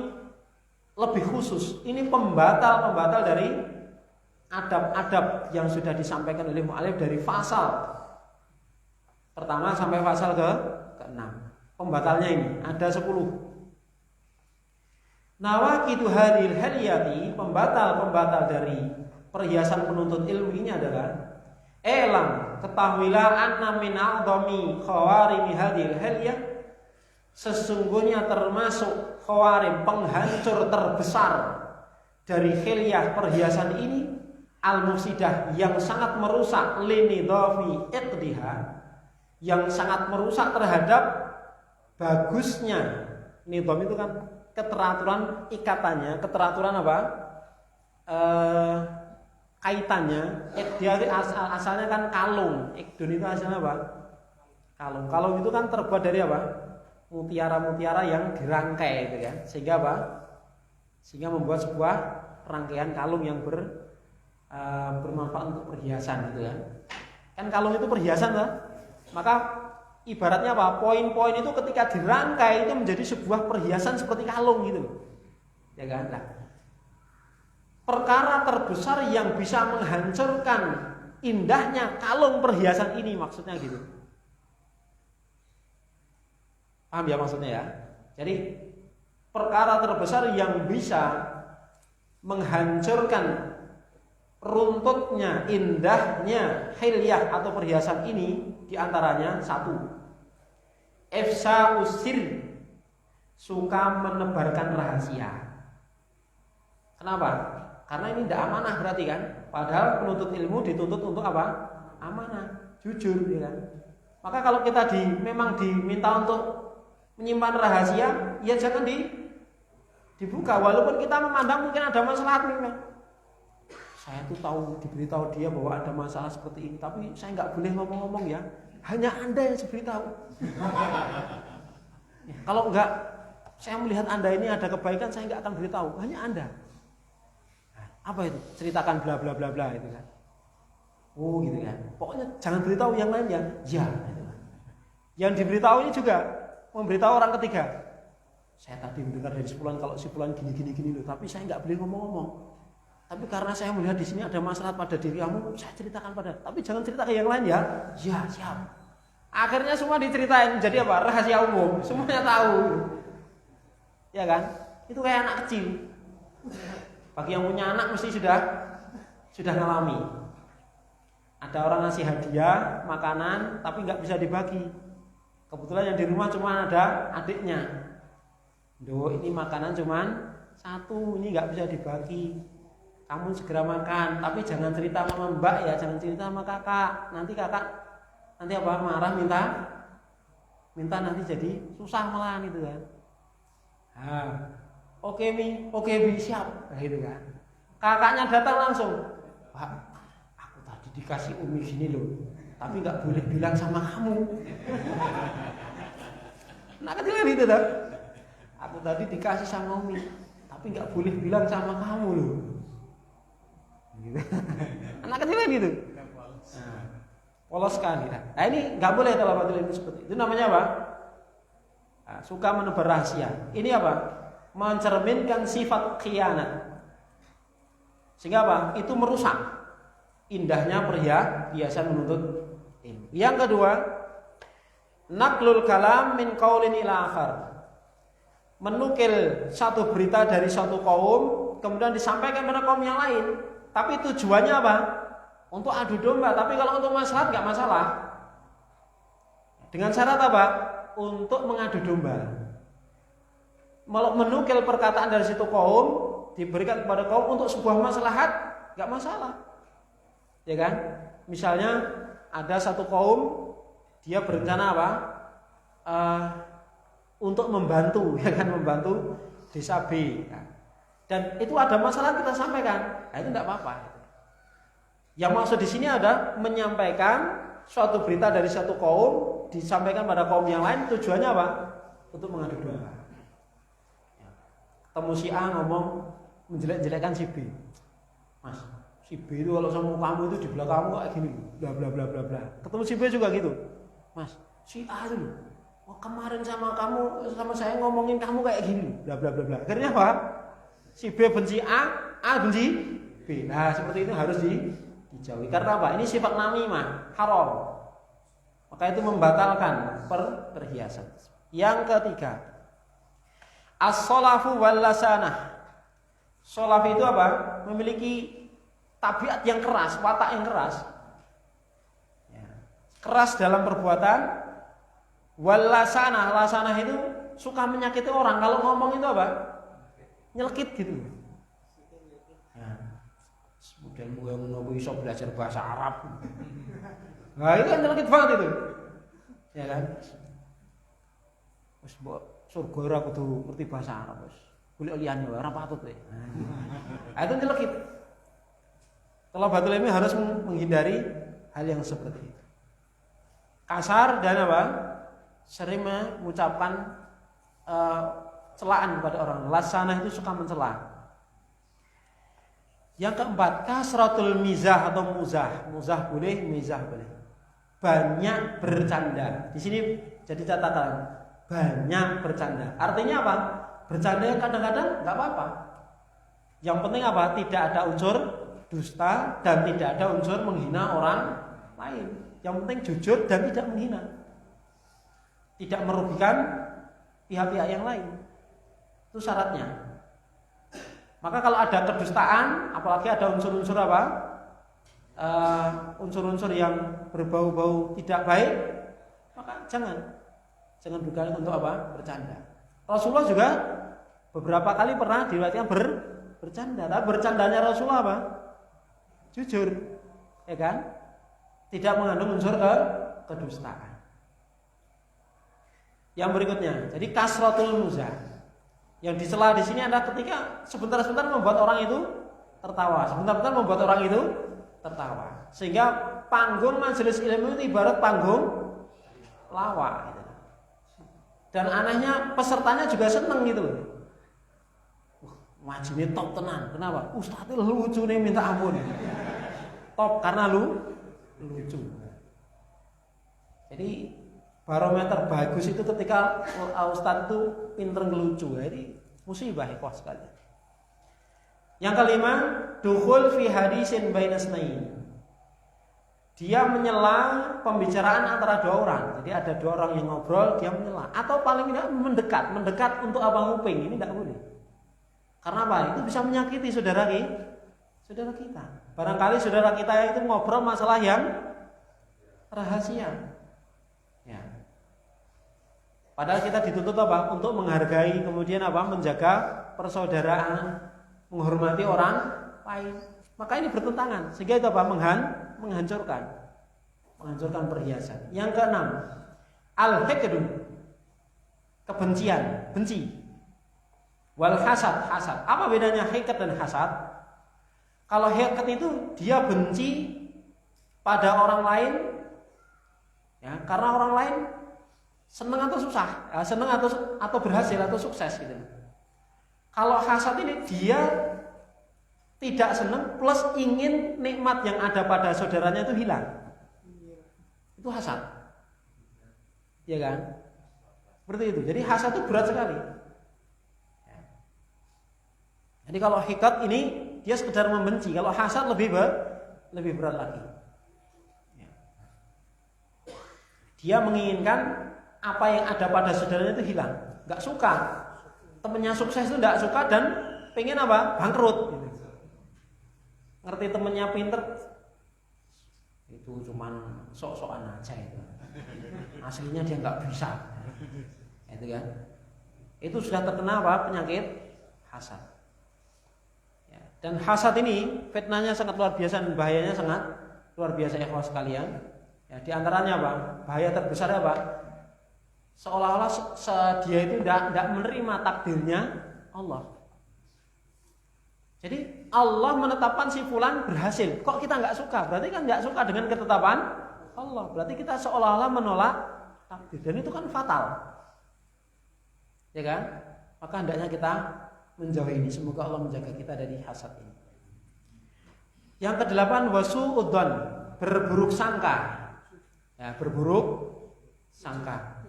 lebih khusus. Ini pembatal dari adab-adab yang sudah disampaikan oleh mu'alif dari fasal pertama sampai fasal ke-6. Pembatalnya ini ada 10. Nawaqidu hadhil halyati, pembatal dari perhiasan penuntut ilmu ini adalah elam, ketahuilah anna min a'dhami khawarimi hadhil halyah, sesungguhnya termasuk khawarim, penghancur terbesar dari hilyah perhiasan ini, al-mufsidah, yang sangat merusak, linidhafi iqdiha, yang sangat merusak terhadap bagusnya. Nidham itu kan keteraturan ikatannya, keteraturan apa? Kaitannya. Dia asalnya kan kalung. Ikdun itu asalnya apa? Kalung. Kalung itu kan terbuat dari apa? Mutiara-mutiara yang dirangkai itu kan. Sehingga apa? Sehingga membuat sebuah rangkaian kalung yang bermanfaat untuk perhiasan gitu kan. Kan kalung itu perhiasan kan? Maka ibaratnya apa? Poin-poin itu ketika dirangkai itu menjadi sebuah perhiasan seperti kalung gitu. Ya kan? Nah, perkara terbesar yang bisa menghancurkan indahnya kalung perhiasan ini, maksudnya gitu. Paham ya maksudnya ya? Jadi perkara terbesar yang bisa menghancurkan runtutnya, indahnya hilyah atau perhiasan ini diantaranya satu, ifsa usir, suka menebarkan rahasia. Kenapa? Karena ini tidak amanah berarti kan? Padahal penuntut ilmu dituntut untuk apa? Amanah, jujur, ya kan? Maka kalau kita memang diminta untuk menyimpan rahasia, ya jangan dibuka. Walaupun kita memandang mungkin ada masalah memang. Saya tuh diberitahu dia bahwa ada masalah seperti ini, tapi saya nggak boleh ngomong-ngomong ya. Hanya Anda yang diberitahu. Ya, kalau enggak, saya melihat Anda ini ada kebaikan, saya nggak akan beritahu. Hanya Anda. Apa itu? Ceritakan bla bla bla bla itu kan. Oh gitu kan. Pokoknya jangan beritahu yang lain ya. Ya gitu kan. Yang diberitahu ini juga memberitahu orang ketiga. Saya tadi mendengar dari si fulan kalau si fulan gini loh, tapi saya nggak boleh ngomong-ngomong. Tapi karena saya melihat di sini ada masalah pada diri kamu, saya ceritakan pada. Tapi jangan cerita ke yang lain ya. Ya siap. Akhirnya semua diceritain. Jadi apa? Rahasia umum. Semuanya tahu. Ya kan? Itu kayak anak kecil. Bagi yang punya anak mesti sudah ngalami. Ada orang ngasih hadiah makanan tapi nggak bisa dibagi. Kebetulan yang di rumah cuma ada adiknya. Duh, ini makanan cuma satu, ini nggak bisa dibagi. Kamu segera makan, tapi jangan cerita sama mbak ya, jangan cerita sama kakak. Nanti kakak apa marah minta nanti jadi susah malah gitu kan. Oke Mi, siap, gitu kan. Kakaknya datang langsung, Pak, aku tadi dikasih Umi sini loh, tapi nggak boleh bilang sama kamu. Nah kecil gitu tuh. Aku tadi dikasih sama Umi, tapi nggak boleh bilang sama kamu loh. Gitu. Anak kecil gitu. Polos sekali. Nah ini nggak boleh talabatul ilmi seperti itu. Itu namanya apa? Nah, suka menebar rahasia. Ini apa? Mencerminkan sifat khianat. Sehingga apa? Itu merusak indahnya perhiasan menuntut ilmu. Yang kedua, naqlul kalam min qaulin ila akhar. Menukil satu berita dari satu kaum kemudian disampaikan pada kaum yang lain. Tapi tujuannya apa? Untuk adu domba. Tapi kalau untuk maslahat nggak masalah. Dengan syarat apa? Untuk mengadu domba. Menukil perkataan dari situ kaum diberikan kepada kaum untuk sebuah maslahat, nggak masalah, ya kan? Misalnya ada satu kaum dia berencana apa? Untuk membantu, ya kan, membantu desa B. Dan itu ada masalah kita sampaikan, nah itu tidak apa-apa. Yang maksud di sini ada menyampaikan suatu berita dari satu kaum disampaikan pada kaum yang lain, tujuannya apa? Untuk mengadu domba. Ketemu si A ngomong menjelek-jelekkan si B. Mas, si B itu kalau sama kamu itu di belakangmu kayak gini, bla bla bla bla bla. Ketemu si B juga gitu. Mas, si A itu kemarin sama saya ngomongin kamu kayak gini, bla bla bla bla. Akhirnya apa? Si B benci A benci B. Nah, seperti itu harus dijauhi. Karena apa? Ini sifat namimah, haram. Maka itu membatalkan perhiasan. Yang ketiga, as-salafu wal lasanah. Salaf itu apa? Memiliki tabiat yang keras, watak yang keras. Ya. Keras dalam perbuatan. Wal lasanah, lasanah itu suka menyakiti orang. Kalau ngomong itu apa? Nyelkit gitu. Ya. Model yang ngono iso belajar bahasa Arab. Nah, itu kan nyelkit banget itu. Ya kan? Wis mbok surga ora kudu ngerti bahasa Arab wis. Golek liyane wae ora patut kowe. Nah, itu nyelekit. Thalabatul ilmi harus menghindari hal yang seperti itu. Kasar dan apa? Sering mengucapkan celaan kepada orang. Lasanah itu suka mencela. Yang keempat, kasratul mizah atau muzah. Muzah boleh, mizah boleh. Banyak bercanda. Di sini jadi catatan. Banyak bercanda. Artinya apa? Bercanda kadang-kadang nggak apa-apa. Yang penting apa? Tidak ada unsur dusta dan tidak ada unsur menghina orang lain. Yang penting jujur dan tidak menghina. Tidak merugikan pihak-pihak yang lain. Itu syaratnya. Maka kalau ada kedustaan, apalagi ada unsur-unsur apa? Unsur-unsur yang berbau-bau tidak baik, maka jangan berkali untuk apa? Bercanda. Rasulullah juga beberapa kali pernah diriwayatkan bercanda. Tapi bercandanya Rasulullah apa? Jujur, ya kan? Tidak mengandung unsur kedustaan. Yang berikutnya, jadi kasratul muzah. Yang dicela di sini adalah ketika sebentar-sebentar membuat orang itu tertawa, sebentar-sebentar membuat orang itu tertawa, sehingga panggung majelis ilmu itu ibarat panggung lawak gitu. Dan anehnya pesertanya juga seneng gitu loh. Wajibnya top tenan. Kenapa? Ustadz itu lucu nih minta ampun. Top karena lucu. Jadi barometer bagus itu ketika ustadz itu pinter ngelucu. Jadi musibah ikhwah sekali. Yang kelima, dukhul fi hadisin bainasnain. Dia menyela pembicaraan antara dua orang. Jadi ada dua orang yang ngobrol, dia menyela. Atau paling tidak mendekat untuk apa nguping. Ini tidak boleh. Karena apa? Itu bisa menyakiti saudara kita. Barangkali saudara kita itu ngobrol masalah yang rahasia. Ya. Padahal kita dituntut apa? Untuk menghargai, kemudian apa? Menjaga persaudaraan, menghormati orang lain. Maka ini bertentangan. Sehingga itu apa? Menghancurkan perhiasan. Yang keenam, al-hikdu, kebencian, benci. Wal hasad. Apa bedanya hikd dan hasad? Kalau hikd itu dia benci pada orang lain, ya, karena orang lain senang atau susah, ya, senang atau berhasil atau sukses gitu. Kalau hasad ini dia tidak senang plus ingin nikmat yang ada pada saudaranya itu hilang. Itu hasad. Ya kan? Seperti itu. Jadi hasad itu berat sekali. Jadi kalau hikad ini dia sekedar membenci, kalau hasad lebih berat lagi. Dia menginginkan apa yang ada pada saudaranya itu hilang, nggak suka. Temennya sukses itu nggak suka dan pengen apa? Bangkrut. Ngerti temennya pinter, itu cuman sok-sokan aja itu. Aslinya dia nggak bisa. Itu kan? Itu sudah terkena apa? Penyakit hasad. Dan hasad ini fitnahnya sangat luar biasa dan bahayanya sangat luar biasa ikhwah sekalian. Ya, di antaranya apa? Bahaya terbesar apa? Seolah-olah dia itu tidak menerima takdirnya Allah. Jadi Allah menetapkan si fulan berhasil. Kok kita nggak suka? Berarti kan nggak suka dengan ketetapan Allah. Berarti kita seolah-olah menolak takdir. Dan itu kan fatal. Ya kan? Maka hendaknya kita menjauhi ini. Semoga Allah menjaga kita dari hasad ini. Yang kedelapan, wasu'udzon, berburuk sangka. Ya, berburuk sangka.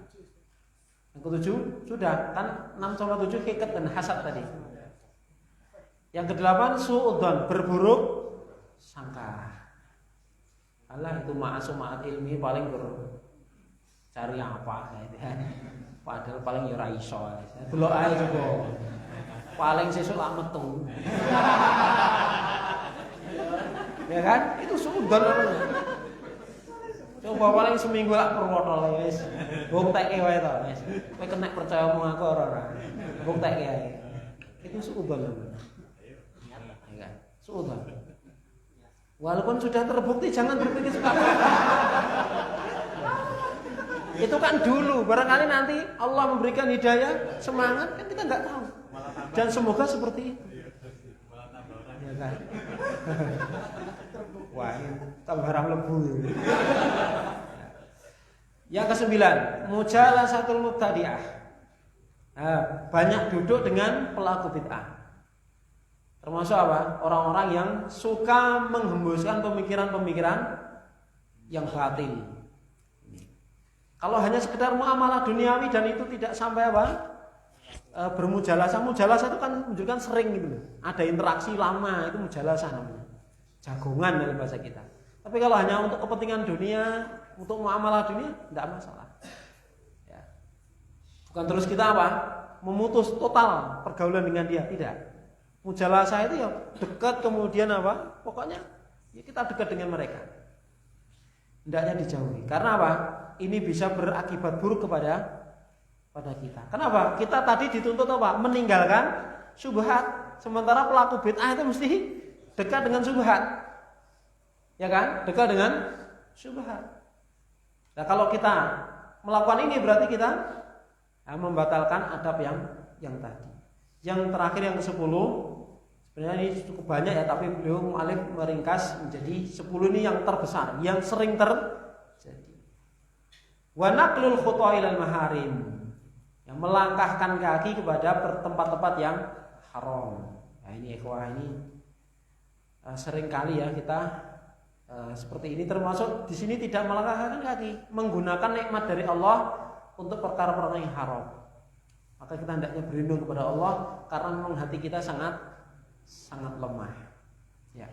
Yang ketujuh, sudah kan 6 sama 7 hikad dan hasad tadi. Yang kedelapan, su'udzon, berburuk sangka. Allah itu ma'asumaat ilmi paling cari apa gitu kan. Padahal paling ya ora iso. Delok ae coba. Paling sesuk lak metu. Ya kan? Itu suudzon. Coba paling seminggu lak perwotol wis. Buktekke wae to wis. Kowe kena percaya omong aku ora. Buktekke ae. Itu suudzon. Ya kan? Suudzon. Walaupun sudah terbukti jangan berpikir seperti itu. Itu kan dulu, barangkali nanti Allah memberikan hidayah, semangat, kan kita nggak tahu. Dan semoga seperti itu. Ya kan? Wah, tambah haram lebu. Yang kesembilan, mujalasatul mubtadi'ah. Banyak duduk dengan pelaku bid'ah. Termasuk apa? Orang-orang yang suka menghembuskan pemikiran-pemikiran yang batil. Kalau hanya sekedar muamalah duniawi dan itu tidak sampai apa? bermujalasah. Mujalasah itu kan menunjukkan sering gitu loh. Ada interaksi lama, itu mujalasah namanya. Jagongan dalam bahasa kita. Tapi kalau hanya untuk kepentingan dunia, untuk muamalah dunia, tidak masalah. Ya. Bukan terus kita apa? Memutus total pergaulan dengan dia, tidak. Mujalasah itu ya dekat, kemudian apa? Pokoknya ya kita dekat dengan mereka. Hendaknya dijauhi. Karena apa? Ini bisa berakibat buruk pada kita. Kenapa? Kita tadi dituntut apa? Meninggalkan syubhat. Sementara pelaku bid'ah itu mesti dekat dengan syubhat. Ya kan? Dekat dengan syubhat. Nah, kalau kita melakukan ini berarti kita membatalkan adab yang tadi. Yang terakhir yang ke-10, sebenarnya ini cukup banyak ya, tapi beliau mu'alif meringkas menjadi 10 ini yang terbesar, yang sering terjadi. Wa naqlul khutwa ilal maharim, yang melangkahkan kaki kepada tempat-tempat yang haram. Nah, ini ikhwah, ini sering kali ya kita seperti ini, termasuk di sini tidak melangkahkan kaki, menggunakan nikmat dari Allah untuk perkara-perkara yang haram. Maka kita hendaknya berlindung kepada Allah karena memang hati kita sangat lemah. Ya.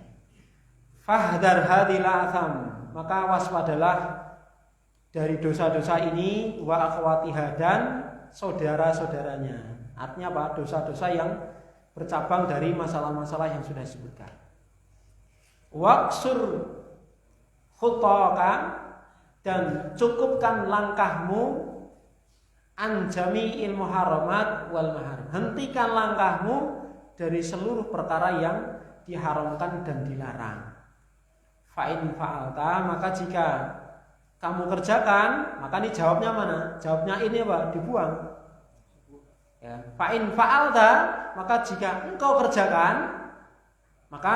Fahdar hadhil atham, maka waspadalah dari dosa-dosa ini, wa akhwatiha, dan saudara-saudaranya. Artinya apa? Dosa-dosa yang bercabang dari masalah-masalah yang sudah disebutkan. Waqsur khutaka, dan cukupkan langkahmu anjami ilmu haramat wal maharim. Hentikan langkahmu dari seluruh perkara yang diharamkan dan dilarang. Fa'in fa'alta, maka jika kamu kerjakan, maka ini jawabnya mana? Jawabnya ini apa? Dibuang. Ya. Fa'in fa'alta, maka jika engkau kerjakan, maka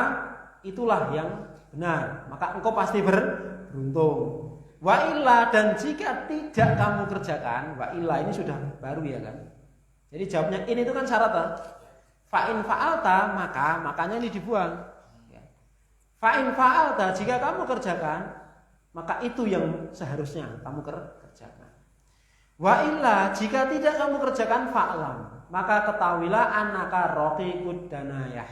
itulah yang benar. Maka engkau pasti beruntung. Wa illa, dan jika tidak kamu kerjakan, wa illa ini sudah baru ya kan. Jadi jawabnya ini itu kan syarat. Fa'in fa'alta, makanya ini dibuang. Fa'in fa'alta, jika kamu kerjakan, maka itu yang seharusnya kamu kerjakan. Wa illa, jika tidak kamu kerjakan, fa'lam, maka ketahuilah annaka raqiqud danayah.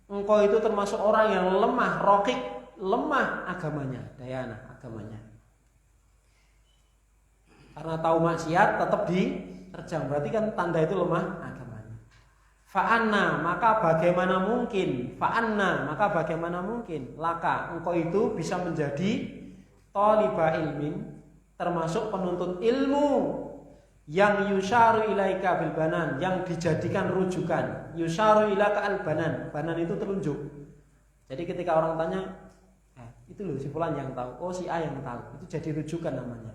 Engkau itu termasuk orang yang lemah, raqiq, lemah agamanya, dayana agamanya. Karena tahu maksiat tetap diterjang, berarti kan tanda itu lemah agamanya. Fa'anna, maka bagaimana mungkin? Fa'anna, maka bagaimana mungkin? Laka, engkau itu bisa menjadi thalibah ilmin, termasuk penuntut ilmu yang yusharu ilaika bil banan, yang dijadikan rujukan. Yusharu ilaika al banan, banan itu telunjuk. Jadi ketika orang tanya, itu loh si fulan yang tahu, oh si A yang tahu, itu jadi rujukan namanya.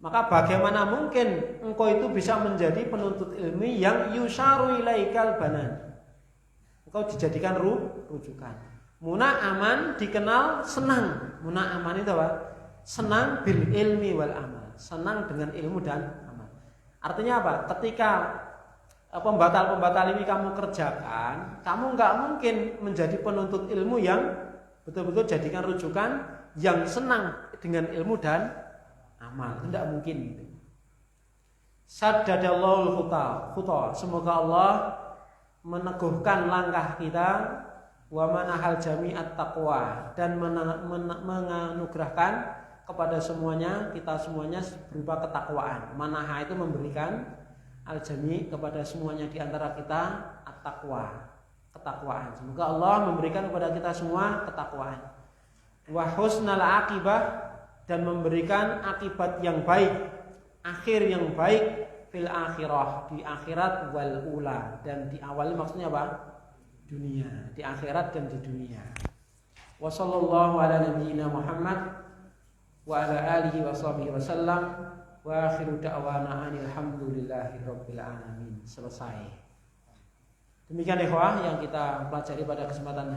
Maka bagaimana mungkin engkau itu bisa menjadi penuntut ilmu yang yusharu ilaikal banan, engkau dijadikan rujukan. Muna aman dikenal senang. Muna aman itu apa? Senang bil ilmi wal amal, senang dengan ilmu dan amal. Artinya apa? Ketika pembatal-pembatal ini kamu kerjakan, kamu nggak mungkin menjadi penuntut ilmu yang betul-betul jadikan rujukan, yang senang dengan ilmu dan amal. Tidak mungkin gitu. Saddadallahu khutah. Semoga Allah meneguhkan langkah kita, wa manahal jami'at taqwa, dan menganugerahkan kepada semuanya, kita semuanya berupa ketakwaan. Manaha itu memberikan, al-jami' kepada semuanya di antara kita at-taqwa, ketakwaan. Semoga Allah memberikan kepada kita semua ketakwaan. Wa husnal aqibah, dan memberikan akibat yang baik, akhir yang baik, fil akhirah, di akhirat, wal ula, dan di awal maksudnya apa? Dunia, di akhirat dan di dunia. Wa sallallahu ala nabiyyina Muhammad wa ala alihi wa sahbihi wasallam, wa akhiru da'wana alhamdulillahi rabbil alamin. Selesai. Demikian ikhwah yang kita pelajari pada kesempatan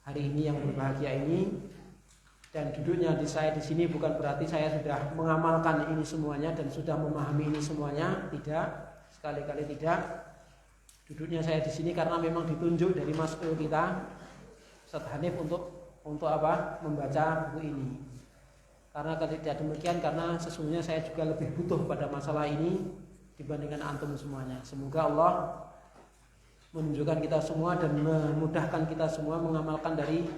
hari ini yang berbahagia ini. Dan duduknya di sini bukan berarti saya sudah mengamalkan ini semuanya dan sudah memahami ini semuanya, tidak, sekali-kali tidak. Duduknya saya di sini karena memang ditunjuk dari mas'ul kita, Ustaz Hanif, untuk apa? Membaca buku ini. Karena tidak demikian, karena sesungguhnya saya juga lebih butuh pada masalah ini, dibandingkan antum semuanya. Semoga Allah menunjukkan kita semua dan memudahkan kita semua mengamalkan dari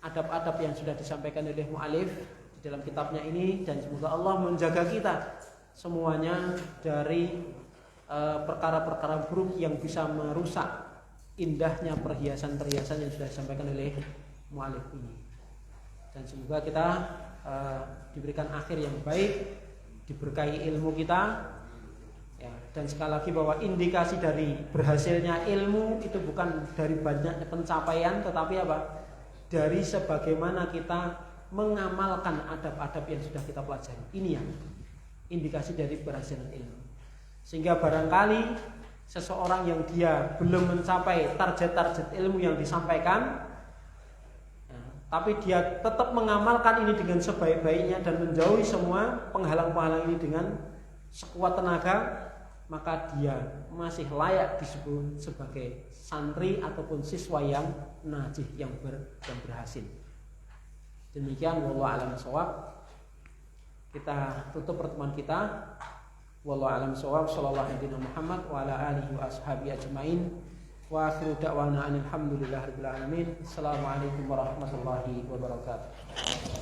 adab-adab yang sudah disampaikan oleh mu'alif di dalam kitabnya ini, dan semoga Allah menjaga kita semuanya dari perkara-perkara buruk yang bisa merusak indahnya perhiasan-perhiasan yang sudah disampaikan oleh mu'alif ini. Dan semoga kita diberikan akhir yang baik, diberkahi ilmu kita ya. Dan sekali lagi bahwa indikasi dari berhasilnya ilmu itu bukan dari banyaknya pencapaian, tetapi apa? Dari sebagaimana kita mengamalkan adab-adab yang sudah kita pelajari. Ini yang indikasi dari berhasilnya ilmu. Sehingga barangkali seseorang yang dia belum mencapai target-target ilmu yang disampaikan, tapi dia tetap mengamalkan ini dengan sebaik-baiknya dan menjauhi semua penghalang-penghalang ini dengan sekuat tenaga, maka dia masih layak disebut sebagai santri ataupun siswa yang najih, yang berhasil. Demikian, wallahu a'lam bishawab. Kita tutup pertemuan kita. Wallahu a'lam bishawab. Shallallahu alaihi Muhammad wa ala alihi wa ashabihi ajmain. Wa akhiru da'wana alhamdulillahirabbil alamin. Assalamualaikum warahmatullahi wabarakatuh.